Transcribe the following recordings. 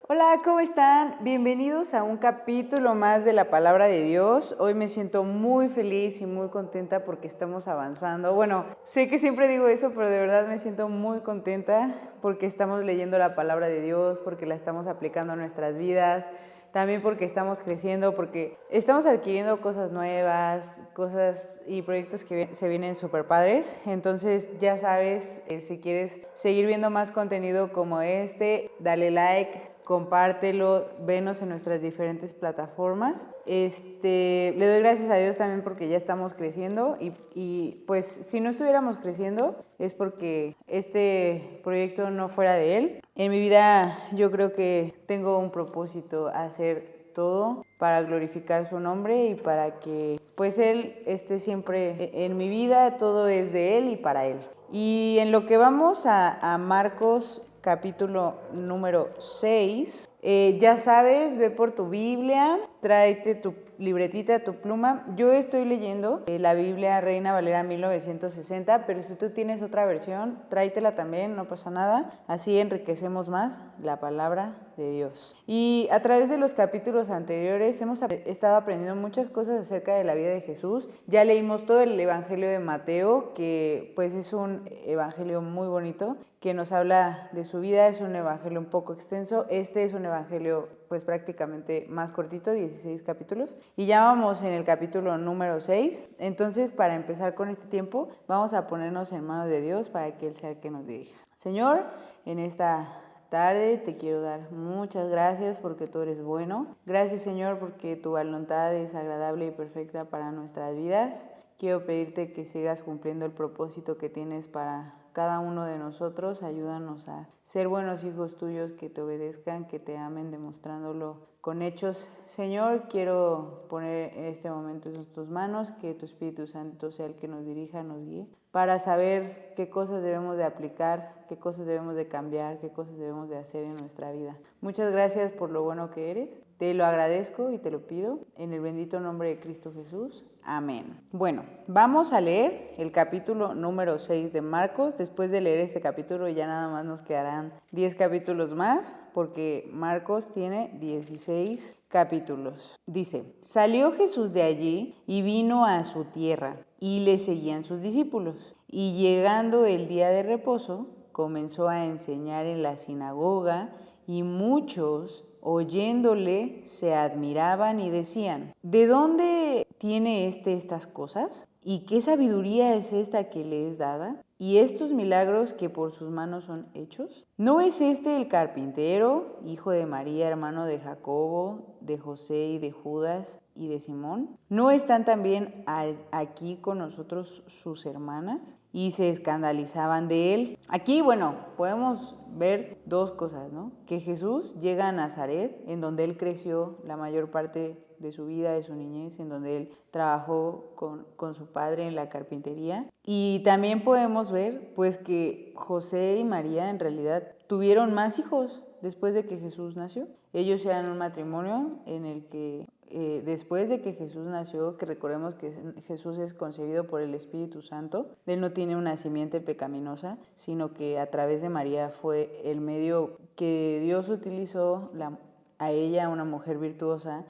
Hola, ¿cómo están? Bienvenidos a un capítulo más de la Palabra de Dios. Hoy me siento muy feliz y muy contenta porque estamos avanzando. Bueno, sé que siempre digo eso, pero de verdad me siento muy contenta porque estamos leyendo la Palabra de Dios, porque la estamos aplicando a nuestras vidas, también porque estamos creciendo, porque estamos adquiriendo cosas nuevas, cosas y proyectos que se vienen súper padres. Entonces, ya sabes, si quieres seguir viendo más contenido como este, dale like, compártelo, venos en nuestras diferentes plataformas. Le doy gracias a Dios también porque ya estamos creciendo y pues si no estuviéramos creciendo es porque este proyecto no fuera de Él. En mi vida yo creo que tengo un propósito, hacer todo para glorificar su nombre y para que pues Él esté siempre en mi vida, todo es de Él y para Él. Y en lo que vamos a Marcos capítulo número 6, ya sabes, ve por tu Biblia, tráete tu libretita, tu pluma. Yo estoy leyendo la Biblia Reina Valera 1960, pero si tú tienes otra versión, tráetela también, no pasa nada. Así enriquecemos más la palabra de Dios. Y a través de los capítulos anteriores hemos estado aprendiendo muchas cosas acerca de la vida de Jesús. Ya leímos todo el Evangelio de Mateo, que pues es un evangelio muy bonito, que nos habla de su vida. Es un evangelio un poco extenso. Este es un evangelio pues prácticamente más cortito, 16 capítulos. Y ya vamos en el capítulo número 6. Entonces, para empezar con este tiempo, vamos a ponernos en manos de Dios para que Él sea el que nos dirija. Señor, en esta tarde te quiero dar muchas gracias porque tú eres bueno. Gracias, Señor, porque tu voluntad es agradable y perfecta para nuestras vidas. Quiero pedirte que sigas cumpliendo el propósito que tienes para cada uno de nosotros. Ayúdanos a ser buenos hijos tuyos, que te obedezcan, que te amen, demostrándolo con hechos. Señor, quiero poner en este momento en tus manos, que tu Espíritu Santo sea el que nos dirija, nos guíe, para saber qué cosas debemos de aplicar, qué cosas debemos de cambiar, qué cosas debemos de hacer en nuestra vida. Muchas gracias por lo bueno que eres. Te lo agradezco y te lo pido en el bendito nombre de Cristo Jesús. Amén. Bueno, vamos a leer el capítulo número 6 de Marcos. Después de leer este capítulo ya nada más nos quedarán 10 capítulos más, porque Marcos tiene 16 capítulos. Dice, salió Jesús de allí y vino a su tierra, y le seguían sus discípulos. Y llegando el día de reposo, comenzó a enseñar en la sinagoga, y muchos, oyéndole, se admiraban y decían, ¿de dónde tiene estas cosas? ¿Y qué sabiduría es esta que le es dada? ¿Y estos milagros que por sus manos son hechos? ¿No es este el carpintero, hijo de María, hermano de Jacobo, de José y de Judas y de Simón? ¿No están también aquí con nosotros sus hermanas? Y se escandalizaban de él. Aquí, bueno, podemos ver dos cosas, ¿no? Que Jesús llega a Nazaret, en donde él creció la mayor parte de su vida, de su niñez, en donde él trabajó con su padre en la carpintería. Y también podemos ver pues que José y María en realidad tuvieron más hijos después de que Jesús nació. Ellos eran un matrimonio en el que después de que Jesús nació, que recordemos que Jesús es concebido por el Espíritu Santo, él no tiene una simiente pecaminosa, sino que a través de María fue el medio que Dios utilizó a ella, una mujer virtuosa,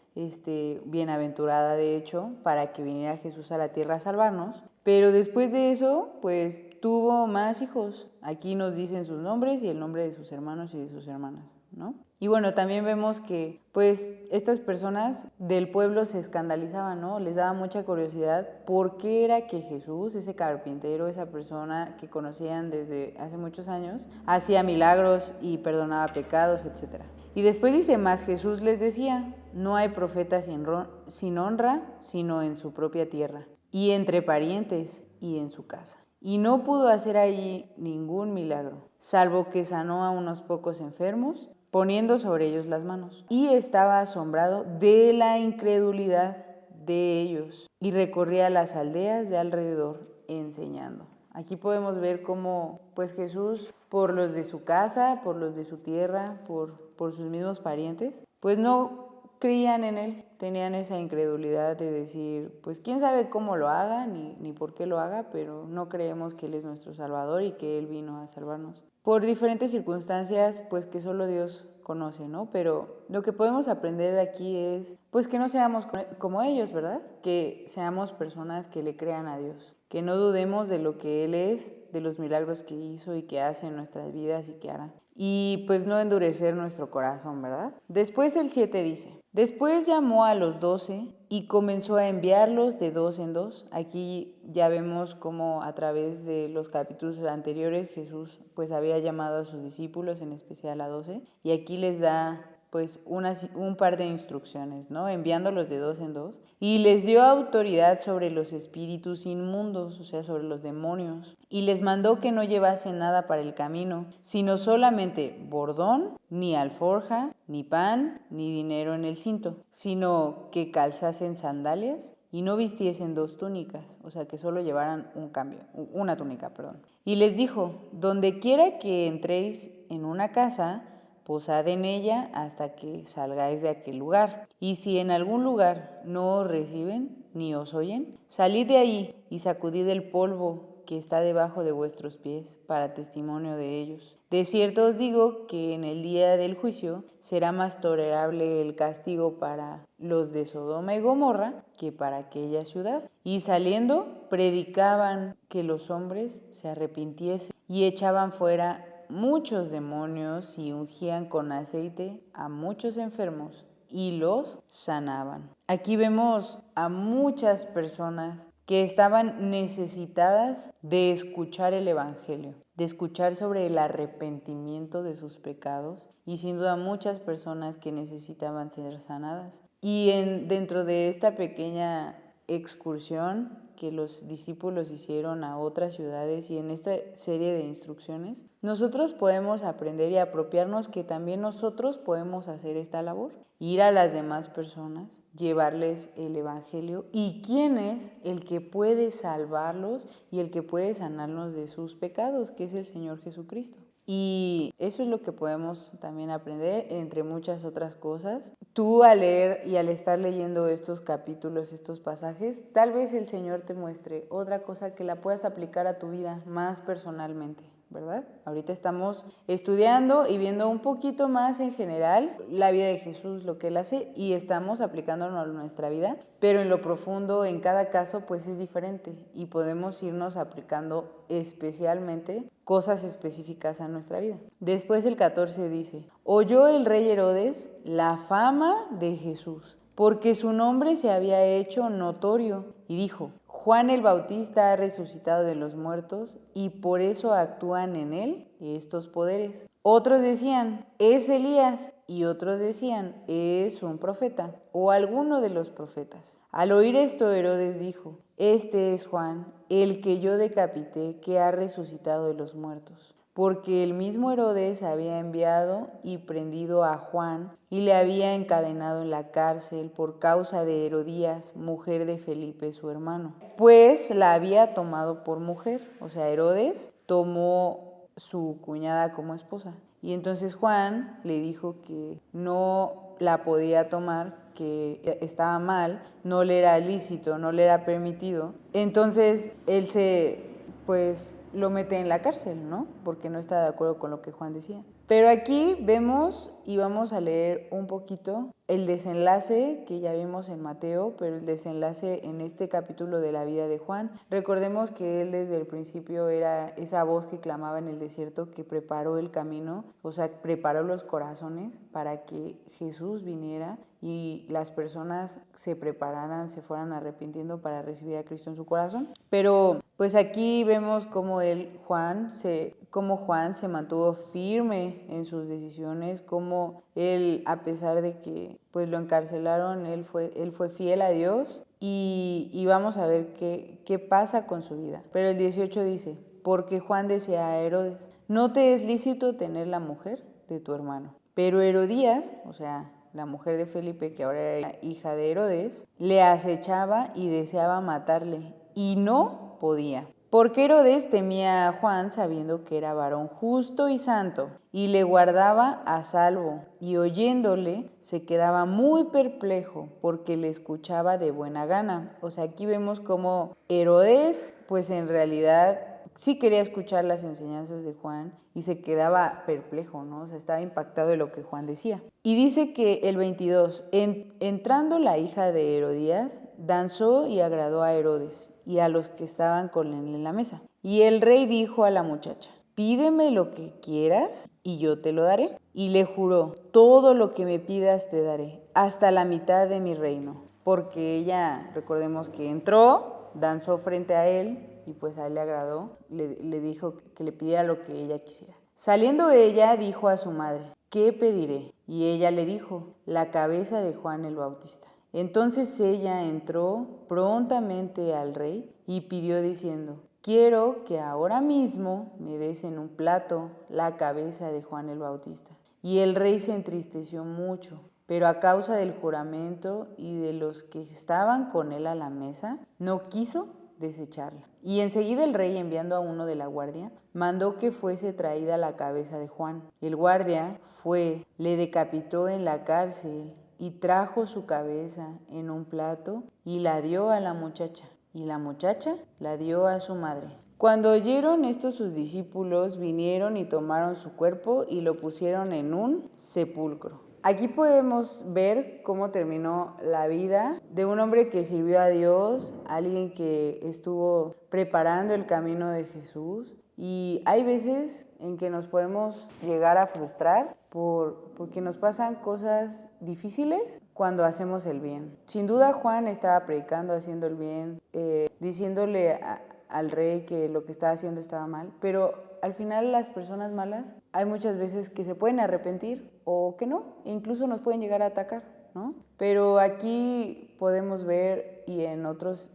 bienaventurada de hecho, para que viniera Jesús a la tierra a salvarnos. Pero después de eso, pues tuvo más hijos. Aquí nos dicen sus nombres y el nombre de sus hermanos y de sus hermanas, ¿no? Y bueno, también vemos que pues estas personas del pueblo se escandalizaban, ¿no? Les daba mucha curiosidad por qué era que Jesús, ese carpintero, esa persona que conocían desde hace muchos años, hacía milagros y perdonaba pecados, etc. Y después dice, más Jesús les decía, no hay profeta sin honra, sino en su propia tierra, y entre parientes y en su casa. Y no pudo hacer allí ningún milagro, salvo que sanó a unos pocos enfermos, poniendo sobre ellos las manos. Y estaba asombrado de la incredulidad de ellos, y recorría las aldeas de alrededor enseñando. Aquí podemos ver cómo pues Jesús, por los de su casa, por los de su tierra, por sus mismos parientes, pues no creían en él, tenían esa incredulidad de decir, pues quién sabe cómo lo haga, ni por qué lo haga, pero no creemos que él es nuestro Salvador y que él vino a salvarnos. Por diferentes circunstancias, pues que solo Dios conoce, ¿no? Pero lo que podemos aprender de aquí es, pues, que no seamos como ellos, ¿verdad? Que seamos personas que le crean a Dios, que no dudemos de lo que Él es, de los milagros que hizo y que hace en nuestras vidas y que hará. Y pues no endurecer nuestro corazón, ¿verdad? Después el 7 dice, después llamó a los 12 y comenzó a enviarlos de dos en dos. Aquí ya vemos cómo a través de los capítulos anteriores Jesús pues había llamado a sus discípulos, en especial a 12, y aquí les da pues un par de instrucciones, ¿no? Enviándolos de dos en dos. Y les dio autoridad sobre los espíritus inmundos, o sea, sobre los demonios. Y les mandó que no llevasen nada para el camino, sino solamente bordón, ni alforja, ni pan, ni dinero en el cinto, sino que calzasen sandalias y no vistiesen dos túnicas, o sea, que solo llevaran una túnica, perdón. Y les dijo, donde quiera que entréis en una casa, posad en ella hasta que salgáis de aquel lugar. Y si en algún lugar no os reciben ni os oyen, salid de ahí y sacudid el polvo que está debajo de vuestros pies para testimonio de ellos. De cierto os digo que en el día del juicio será más tolerable el castigo para los de Sodoma y Gomorra que para aquella ciudad. Y saliendo, predicaban que los hombres se arrepintiesen y echaban fuera muchos demonios y ungían con aceite a muchos enfermos y los sanaban. Aquí vemos a muchas personas que estaban necesitadas de escuchar el Evangelio, de escuchar sobre el arrepentimiento de sus pecados y sin duda muchas personas que necesitaban ser sanadas. Y dentro de esta pequeña excursión que los discípulos hicieron a otras ciudades y en esta serie de instrucciones, nosotros podemos aprender y apropiarnos que también nosotros podemos hacer esta labor, ir a las demás personas, llevarles el Evangelio y quién es el que puede salvarlos y el que puede sanarlos de sus pecados, que es el Señor Jesucristo. Y eso es lo que podemos también aprender, entre muchas otras cosas. Tú al leer y al estar leyendo estos capítulos, estos pasajes, tal vez el Señor te muestre otra cosa que la puedas aplicar a tu vida más personalmente, ¿verdad? Ahorita estamos estudiando y viendo un poquito más en general la vida de Jesús, lo que Él hace, y estamos aplicándolo a nuestra vida, pero en lo profundo, en cada caso, pues es diferente y podemos irnos aplicando especialmente cosas específicas a nuestra vida. Después el 14 dice, oyó el rey Herodes la fama de Jesús, porque su nombre se había hecho notorio, y dijo, Juan el Bautista ha resucitado de los muertos y por eso actúan en él estos poderes. Otros decían, es Elías, y otros decían, es un profeta o alguno de los profetas. Al oír esto, Herodes dijo, este es Juan, el que yo decapité, que ha resucitado de los muertos. Porque el mismo Herodes había enviado y prendido a Juan y le había encadenado en la cárcel por causa de Herodías, mujer de Felipe, su hermano, pues la había tomado por mujer. O sea, Herodes tomó su cuñada como esposa. Y entonces Juan le dijo que no la podía tomar, que estaba mal, no le era lícito, no le era permitido. Entonces él pues lo mete en la cárcel, ¿no? Porque no está de acuerdo con lo que Juan decía. Pero aquí vemos y vamos a leer un poquito el desenlace que ya vimos en Mateo, pero el desenlace en este capítulo de la vida de Juan. Recordemos que él desde el principio era esa voz que clamaba en el desierto, que preparó el camino, o sea, preparó los corazones para que Jesús viniera y las personas se prepararan, se fueran arrepintiendo para recibir a Cristo en su corazón. Pero pues aquí vemos cómo Juan se mantuvo firme en sus decisiones, cómo él, a pesar de que pues lo encarcelaron, él fue fiel a Dios y vamos a ver qué pasa con su vida. Pero el 18 dice, porque Juan decía a Herodes, no te es lícito tener la mujer de tu hermano. Pero Herodías, o sea, la mujer de Felipe, que ahora era hija de Herodes, le acechaba y deseaba matarle, y no podía. Porque Herodes temía a Juan sabiendo que era varón justo y santo, y le guardaba a salvo, y oyéndole se quedaba muy perplejo porque le escuchaba de buena gana. O sea, aquí vemos cómo Herodes, pues en realidad sí quería escuchar las enseñanzas de Juan y se quedaba perplejo, ¿no? O sea, estaba impactado de lo que Juan decía. Y dice que el 22, entrando la hija de Herodías, danzó y agradó a Herodes y a los que estaban con él en la mesa. Y el rey dijo a la muchacha: pídeme lo que quieras y yo te lo daré. Y le juró: todo lo que me pidas te daré, hasta la mitad de mi reino. Porque ella, recordemos que entró, danzó frente a él y pues a él le agradó, le dijo que le pidiera lo que ella quisiera. Saliendo ella, dijo a su madre: ¿qué pediré? Y ella le dijo: la cabeza de Juan el Bautista. Entonces ella entró prontamente al rey y pidió diciendo: quiero que ahora mismo me des en un plato la cabeza de Juan el Bautista. Y el rey se entristeció mucho, pero a causa del juramento y de los que estaban con él a la mesa, no quiso desecharla. Y enseguida el rey, enviando a uno de la guardia, mandó que fuese traída la cabeza de Juan. El guardia fue, le decapitó en la cárcel y trajo su cabeza en un plato y la dio a la muchacha. Y la muchacha la dio a su madre. Cuando oyeron esto, sus discípulos vinieron y tomaron su cuerpo y lo pusieron en un sepulcro. Aquí podemos ver cómo terminó la vida de un hombre que sirvió a Dios, alguien que estuvo preparando el camino de Jesús. Y hay veces en que nos podemos llegar a frustrar porque nos pasan cosas difíciles cuando hacemos el bien. Sin duda Juan estaba predicando, haciendo el bien, diciéndole al rey que lo que estaba haciendo estaba mal, pero al final las personas malas hay muchas veces que se pueden arrepentir o que no, e incluso nos pueden llegar a atacar, ¿no? Pero aquí podemos ver, y en otros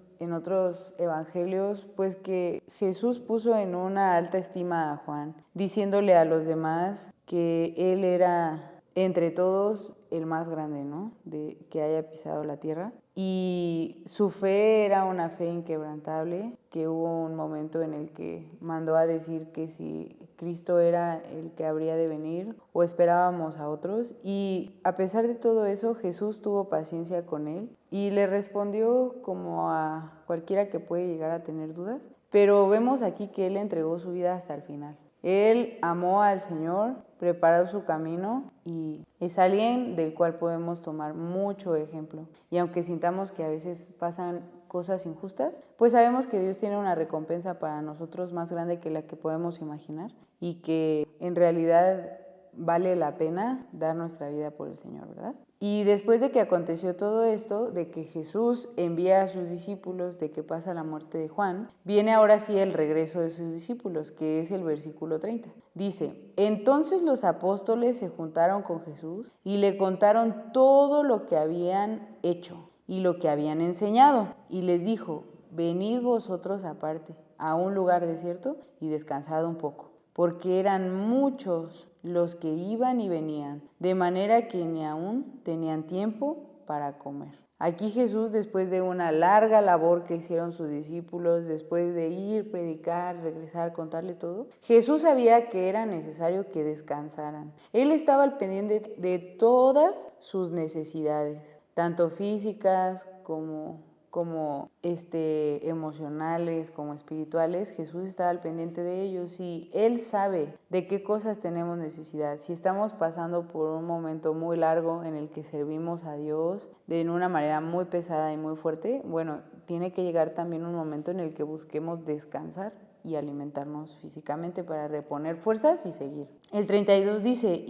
evangelios, pues que Jesús puso en una alta estima a Juan, diciéndole a los demás que él era entre todos el más grande, ¿no? De que haya pisado la tierra. Y su fe era una fe inquebrantable, que hubo un momento en el que mandó a decir que si Cristo era el que habría de venir o esperábamos a otros. Y a pesar de todo eso, Jesús tuvo paciencia con él y le respondió como a cualquiera que puede llegar a tener dudas. Pero vemos aquí que él entregó su vida hasta el final. Él amó al Señor, preparó su camino y es alguien del cual podemos tomar mucho ejemplo. Y aunque sintamos que a veces pasan cosas injustas, pues sabemos que Dios tiene una recompensa para nosotros más grande que la que podemos imaginar y que en realidad vale la pena dar nuestra vida por el Señor, ¿verdad? Y después de que aconteció todo esto, de que Jesús envía a sus discípulos, de que pasa la muerte de Juan, viene ahora sí el regreso de sus discípulos, que es el versículo 30. Dice: entonces los apóstoles se juntaron con Jesús y le contaron todo lo que habían hecho y lo que habían enseñado. Y les dijo: venid vosotros aparte, a un lugar desierto, y descansad un poco, porque eran muchos los que iban y venían, de manera que ni aún tenían tiempo para comer. Aquí Jesús, después de una larga labor que hicieron sus discípulos, después de ir, predicar, regresar, contarle todo, Jesús sabía que era necesario que descansaran. Él estaba al pendiente de todas sus necesidades, tanto físicas como emocionales, como espirituales. Jesús estaba al pendiente de ellos y Él sabe de qué cosas tenemos necesidad. Si estamos pasando por un momento muy largo en el que servimos a Dios de una manera muy pesada y muy fuerte, bueno, tiene que llegar también un momento en el que busquemos descansar y alimentarnos físicamente para reponer fuerzas y seguir. El 32 dice: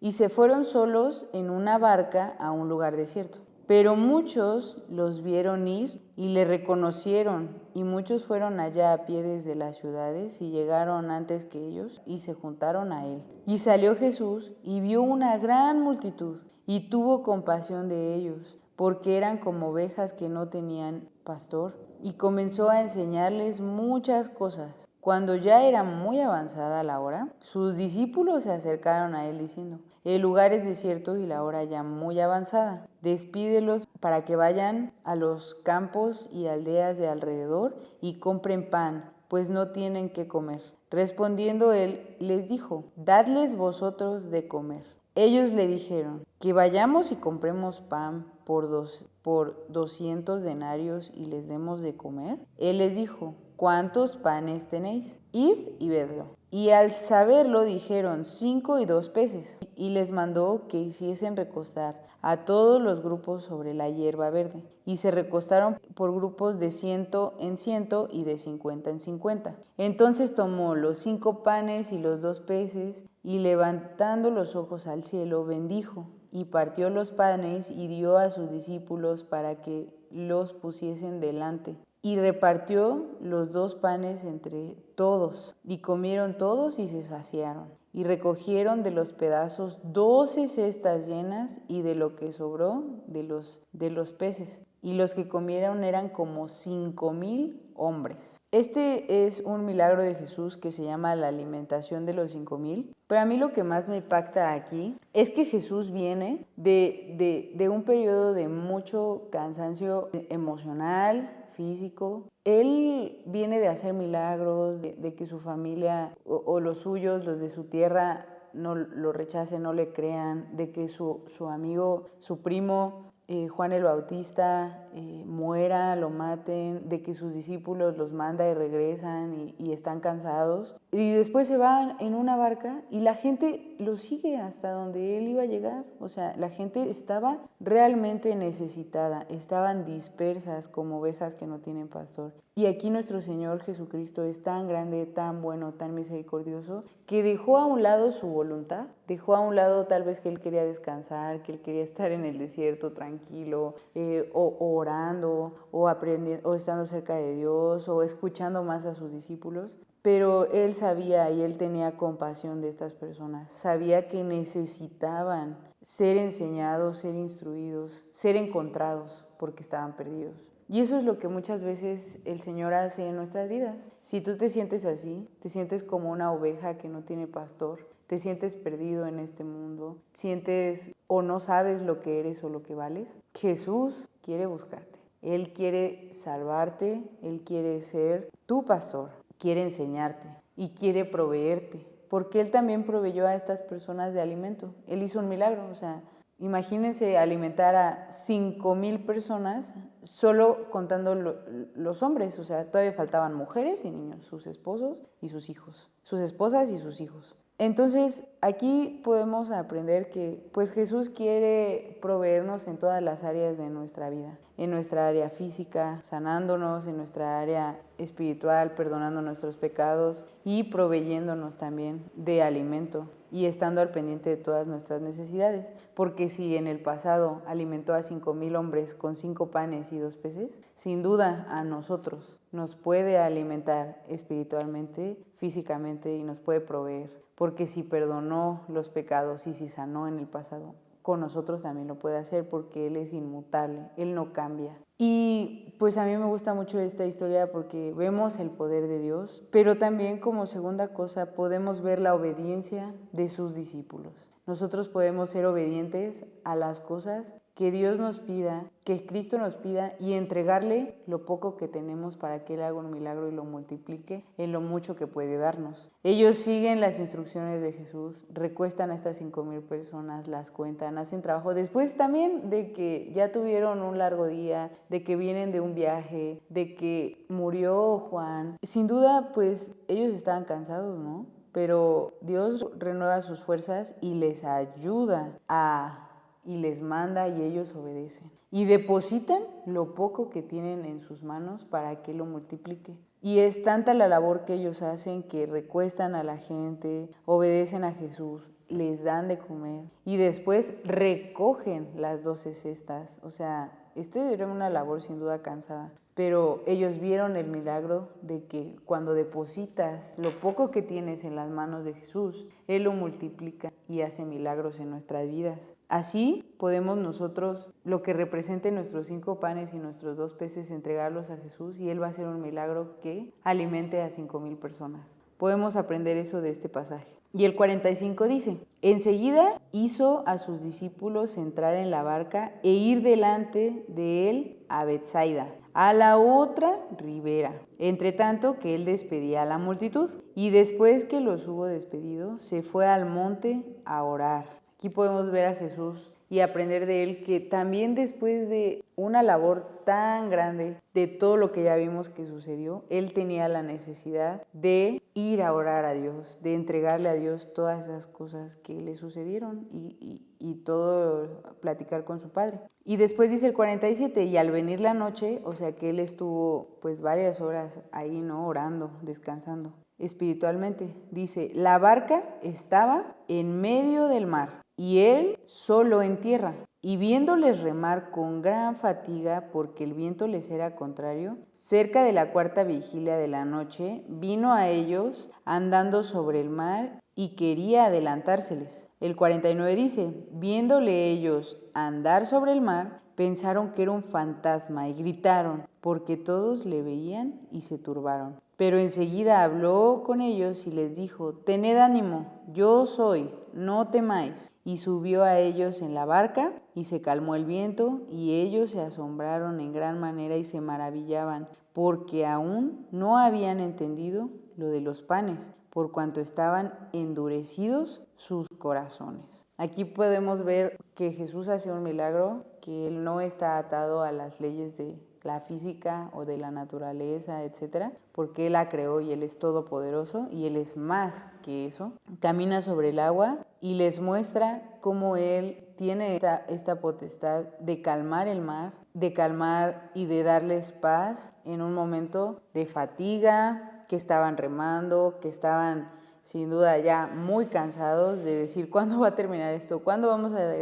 y se fueron solos en una barca a un lugar desierto. Pero muchos los vieron ir y le reconocieron, y muchos fueron allá a pie desde las ciudades y llegaron antes que ellos y se juntaron a él. Y salió Jesús y vio una gran multitud y tuvo compasión de ellos, porque eran como ovejas que no tenían pastor, y comenzó a enseñarles muchas cosas. Cuando ya era muy avanzada la hora, sus discípulos se acercaron a él diciendo: el lugar es desierto y la hora ya muy avanzada. Despídelos para que vayan a los campos y aldeas de alrededor y compren pan, pues no tienen qué comer. Respondiendo él, les dijo: dadles vosotros de comer. Ellos le dijeron: que vayamos y compremos pan por 200 denarios y les demos de comer. Él les dijo: ¿cuántos panes tenéis? Id y vedlo. Y al saberlo dijeron, 5 y 2 peces. Y les mandó que hiciesen recostar a todos los grupos sobre la hierba verde. Y se recostaron por grupos de 100 en 100 y de 50 en 50. Entonces tomó los 5 panes y los 2 peces, y levantando los ojos al cielo, bendijo, y partió los panes y dio a sus discípulos para que los pusiesen delante. Y repartió los 2 panes entre todos, y comieron todos y se saciaron. Y recogieron de los pedazos 12 cestas llenas, y de lo que sobró de los peces. Y los que comieron eran como 5,000 hombres. Este es un milagro de Jesús que se llama la alimentación de los 5,000. Pero a mí lo que más me impacta aquí es que Jesús viene de un periodo de mucho cansancio emocional, físico. Él viene de hacer milagros, de que su familia o los suyos, los de su tierra, no lo rechacen, no le crean, de que su amigo, su primo, Juan el Bautista, muera, lo maten, de que sus discípulos los manda y regresan y están cansados. Y después se van en una barca y la gente lo sigue hasta donde él iba a llegar. O sea, la gente estaba realmente necesitada, estaban dispersas como ovejas que no tienen pastor. Y aquí nuestro Señor Jesucristo es tan grande, tan bueno, tan misericordioso, que dejó a un lado su voluntad, dejó a un lado tal vez que él quería descansar, que él quería estar en el desierto tranquilo, o orando, o aprendiendo, o estando cerca de Dios, o escuchando más a sus discípulos. Pero él sabía y él tenía compasión de estas personas, sabía que necesitaban ser enseñados, ser instruidos, ser encontrados porque estaban perdidos. Y eso es lo que muchas veces el Señor hace en nuestras vidas. Si tú te sientes así, te sientes como una oveja que no tiene pastor, te sientes perdido en este mundo, sientes o no sabes lo que eres o lo que vales, Jesús quiere buscarte. Él quiere salvarte, Él quiere ser tu pastor, quiere enseñarte y quiere proveerte, porque Él también proveyó a estas personas de alimento. Él hizo un milagro, o sea, imagínense alimentar a 5,000 personas solo contando los hombres, o sea, todavía faltaban mujeres y niños, sus esposos y sus hijos, sus esposas y sus hijos. Entonces, aquí podemos aprender que pues Jesús quiere proveernos en todas las áreas de nuestra vida, en nuestra área física, sanándonos, en nuestra área espiritual, perdonando nuestros pecados y proveyéndonos también de alimento y estando al pendiente de todas nuestras necesidades. Porque si en el pasado alimentó a 5,000 hombres con 5 panes y 2 peces, sin duda a nosotros nos puede alimentar espiritualmente, físicamente y nos puede proveer. Porque si perdonó los pecados y si sanó en el pasado, con nosotros también lo puede hacer porque Él es inmutable, Él no cambia. Y pues a mí me gusta mucho esta historia porque vemos el poder de Dios, pero también como segunda cosa podemos ver la obediencia de sus discípulos. Nosotros podemos ser obedientes a las cosas que Dios nos pida, que Cristo nos pida y entregarle lo poco que tenemos para que Él haga un milagro y lo multiplique en lo mucho que puede darnos. Ellos siguen las instrucciones de Jesús, recuestan a estas 5,000 personas, las cuentan, hacen trabajo. Después también de que ya tuvieron un largo día, de que vienen de un viaje, de que murió Juan, sin duda pues ellos estaban cansados, ¿no? Pero Dios renueva sus fuerzas y les ayuda y les manda y ellos obedecen. Y depositan lo poco que tienen en sus manos para que lo multiplique. Y es tanta la labor que ellos hacen que recuestan a la gente, obedecen a Jesús, les dan de comer y después recogen las 12 cestas. O sea, era una labor sin duda cansada. Pero ellos vieron el milagro de que cuando depositas lo poco que tienes en las manos de Jesús, Él lo multiplica y hace milagros en nuestras vidas. Así podemos nosotros, lo que representen nuestros 5 panes y nuestros 2 peces, entregarlos a Jesús y Él va a hacer un milagro que alimente a 5,000 personas. Podemos aprender eso de este pasaje. Y el 45 dice, enseguida hizo a sus discípulos entrar en la barca e ir delante de él a Betsaida, a la otra ribera, entre tanto que él despedía a la multitud. Y después que los hubo despedido, se fue al monte a orar. Aquí podemos ver a Jesús y aprender de él que también después de una labor tan grande, de todo lo que ya vimos que sucedió, él tenía la necesidad de ir a orar a Dios, de entregarle a Dios todas esas cosas que le sucedieron y todo platicar con su padre. Y después dice el 47, y al venir la noche, o sea que él estuvo pues varias horas ahí, ¿no? Orando, descansando espiritualmente. Dice, la barca estaba en medio del mar y él solo en tierra. Y viéndoles remar con gran fatiga porque el viento les era contrario, cerca de la cuarta vigilia de la noche, vino a ellos andando sobre el mar y quería adelantárseles. El 49 dice, viéndole ellos andar sobre el mar, pensaron que era un fantasma y gritaron, porque todos le veían y se turbaron. Pero enseguida habló con ellos y les dijo, tened ánimo, yo soy, no temáis. Y subió a ellos en la barca y se calmó el viento, y ellos se asombraron en gran manera y se maravillaban, porque aún no habían entendido lo de los panes, por cuanto estaban endurecidos sus corazones. Aquí podemos ver que Jesús hace un milagro, que Él no está atado a las leyes de la física o de la naturaleza, etcétera, porque Él la creó y Él es todopoderoso y Él es más que eso. Camina sobre el agua y les muestra cómo Él tiene esta potestad de calmar el mar, de calmar y de darles paz en un momento de fatiga, que estaban remando, que estaban sin duda ya muy cansados de decir cuándo va a terminar esto, cuándo vamos a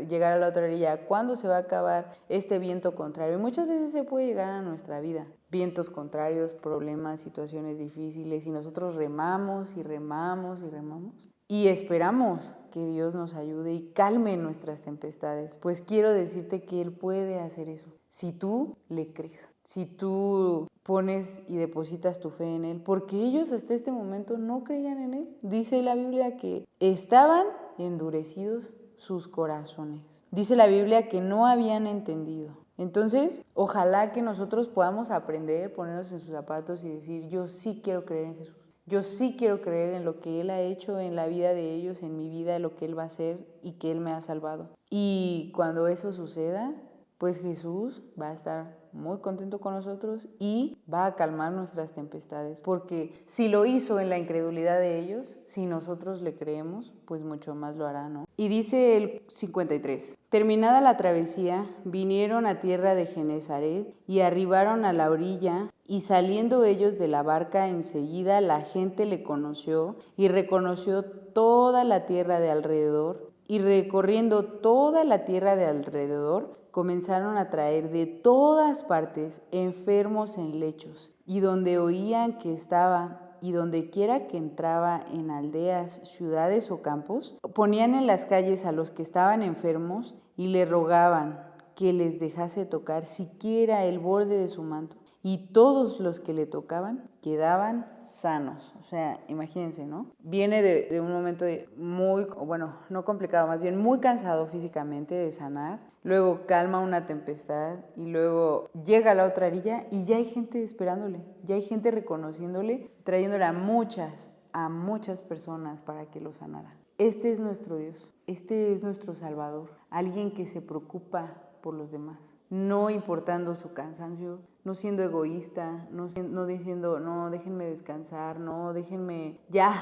llegar a la otra orilla, cuándo se va a acabar este viento contrario. Y muchas veces se puede llegar a nuestra vida, vientos contrarios, problemas, situaciones difíciles, y nosotros remamos y remamos y remamos y esperamos que Dios nos ayude y calme nuestras tempestades. Pues quiero decirte que Él puede hacer eso si tú le crees, si tú pones y depositas tu fe en Él, porque ellos hasta este momento no creían en Él. Dice la Biblia que estaban endurecidos sus corazones. Dice la Biblia que no habían entendido. Entonces, ojalá que nosotros podamos aprender, ponernos en sus zapatos y decir, yo sí quiero creer en Jesús. Yo sí quiero creer en lo que Él ha hecho en la vida de ellos, en mi vida, en lo que Él va a hacer y que Él me ha salvado. Y cuando eso suceda, pues Jesús va a estar muy contento con nosotros y va a calmar nuestras tempestades, porque si lo hizo en la incredulidad de ellos, si nosotros le creemos, pues mucho más lo hará, ¿no? Y dice el 53, terminada la travesía, vinieron a tierra de Genezaret y arribaron a la orilla, y saliendo ellos de la barca enseguida la gente le conoció y reconoció toda la tierra de alrededor, y recorriendo toda la tierra de alrededor, comenzaron a traer de todas partes enfermos en lechos, y donde oían que estaba, y donde quiera que entraba en aldeas, ciudades o campos, ponían en las calles a los que estaban enfermos y le rogaban que les dejase tocar siquiera el borde de su manto. Y todos los que le tocaban quedaban sanos. O sea, imagínense, ¿no? Viene de un momento muy, bueno, no complicado, más bien muy cansado físicamente de sanar. Luego calma una tempestad y luego llega a la otra orilla y ya hay gente esperándole, ya hay gente reconociéndole, trayéndole a muchas personas para que lo sanara. Este es nuestro Dios, este es nuestro Salvador, alguien que se preocupa por los demás, no importando su cansancio, no siendo egoísta, no diciendo, no, déjenme descansar, no, déjenme, ya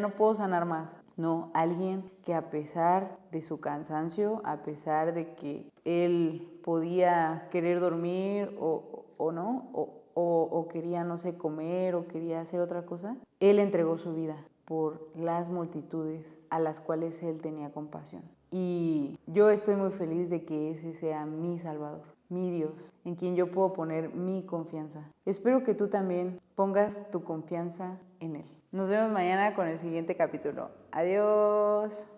no puedo sanar más. No, alguien que a pesar de su cansancio, a pesar de que él podía querer dormir o no, o quería, no sé, comer o quería hacer otra cosa, él entregó su vida por las multitudes a las cuales él tenía compasión. Y yo estoy muy feliz de que ese sea mi Salvador, mi Dios, en quien yo puedo poner mi confianza. Espero que tú también pongas tu confianza en Él. Nos vemos mañana con el siguiente capítulo. Adiós.